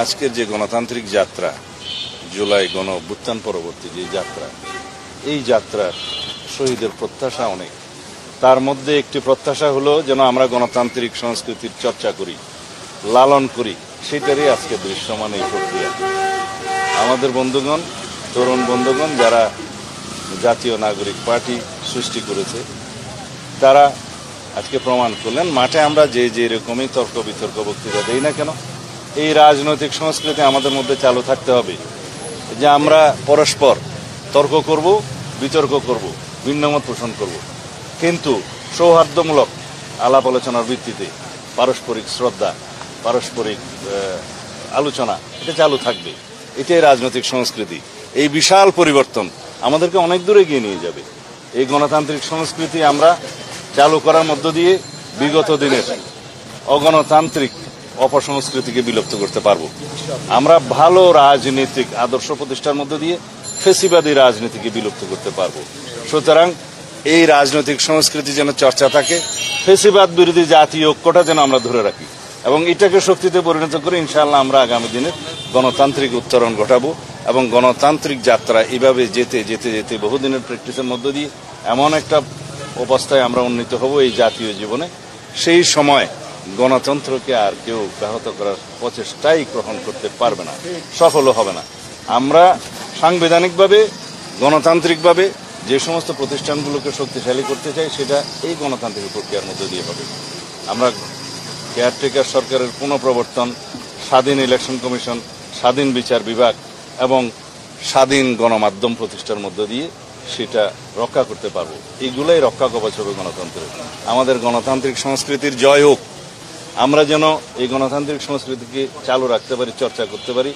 আজকের যে গণতান্ত্রিক যাত্রা, জুলাই গণ অভ্যুত্থান পরবর্তী যে যাত্রা, এই যাত্রার শহীদের প্রত্যাশা অনেক। তার মধ্যে একটি প্রত্যাশা হলো যেন আমরা গণতান্ত্রিক সংস্কৃতির চর্চা করি, লালন করি, সেটারই আজকে দৃশ্যমান এই প্রক্রিয়া। আমাদের বন্ধুগণ, তরুণ বন্ধুগণ যারা জাতীয় নাগরিক পার্টি সৃষ্টি করেছে, তারা আজকে প্রমাণ করলেন মাঠে আমরা যে রকমই তর্ক বিতর্ক বক্তৃতা দেই না কেন, এই রাজনৈতিক সংস্কৃতি আমাদের মধ্যে চালু থাকতে হবে যে আমরা পরস্পর তর্ক করব, বিতর্ক করব, ভিন্নমত পোষণ করব, কিন্তু সৌহার্দ্যমূলক আলাপ আলোচনার ভিত্তিতে পারস্পরিক শ্রদ্ধা, পারস্পরিক আলোচনা, এটা চালু থাকবে। এটাই রাজনৈতিক সংস্কৃতি। এই বিশাল পরিবর্তন আমাদেরকে অনেক দূরে এগিয়ে নিয়ে যাবে। এই গণতান্ত্রিক সংস্কৃতি আমরা চালু করার মধ্য দিয়ে বিগত দিনের অগণতান্ত্রিক অপসংস্কৃতিকে বিলুপ্ত করতে পারবো। আমরা ভালো রাজনৈতিক আদর্শ প্রতিষ্ঠার মধ্য দিয়ে ফেসিবাদী রাজনীতিকে বিলুপ্ত করতে পারবো। সুতরাং এই রাজনৈতিক সংস্কৃতি যেন চর্চা থাকে, ফেসিবাদ বিরোধী জাতীয় ঐক্যটা যেন আমরা ধরে রাখি এবং এটাকে শক্তিতে পরিণত করে ইনশাআল্লাহ আমরা আগামী দিনে গণতান্ত্রিক উত্তরণ ঘটাবো এবং গণতান্ত্রিক যাত্রা এভাবে যেতে যেতে যেতে বহুদিনের প্র্যাকটিসের মধ্য দিয়ে এমন একটা অবস্থায় আমরা উন্নীত হব এই জাতীয় জীবনে, সেই সময় গণতন্ত্রকে আর কেউ ব্যাহত করার প্রচেষ্টাই গ্রহণ করতে পারবে না, সফলও হবে না। আমরা সাংবিধানিকভাবে, গণতান্ত্রিকভাবে যে সমস্ত প্রতিষ্ঠানগুলোকে শক্তিশালী করতে চাই, সেটা এই গণতান্ত্রিক প্রক্রিয়ার মধ্য দিয়ে হবে। আমরা কেয়ারটেকার সরকারের পুনঃপ্রবর্তন, স্বাধীন ইলেকশন কমিশন, স্বাধীন বিচার বিভাগ এবং স্বাধীন গণমাধ্যম প্রতিষ্ঠার মধ্য দিয়ে সেটা রক্ষা করতে পারবো। এইগুলাই রক্ষা কবচ হবে গণতন্ত্রের। আমাদের গণতান্ত্রিক সংস্কৃতির জয় হোক। আমরা যেন এই গণতান্ত্রিক সংস্কৃতিকে চালু রাখতে পারি, চর্চা করতে পারি।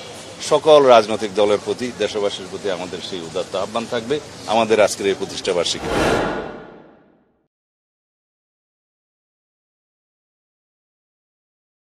সকল রাজনৈতিক দলের প্রতি, দেশবাসীর প্রতি আমাদের সেই উদাত্ত আহ্বান থাকবে আমাদের আজকের এই প্রতিষ্ঠা বার্ষিকী।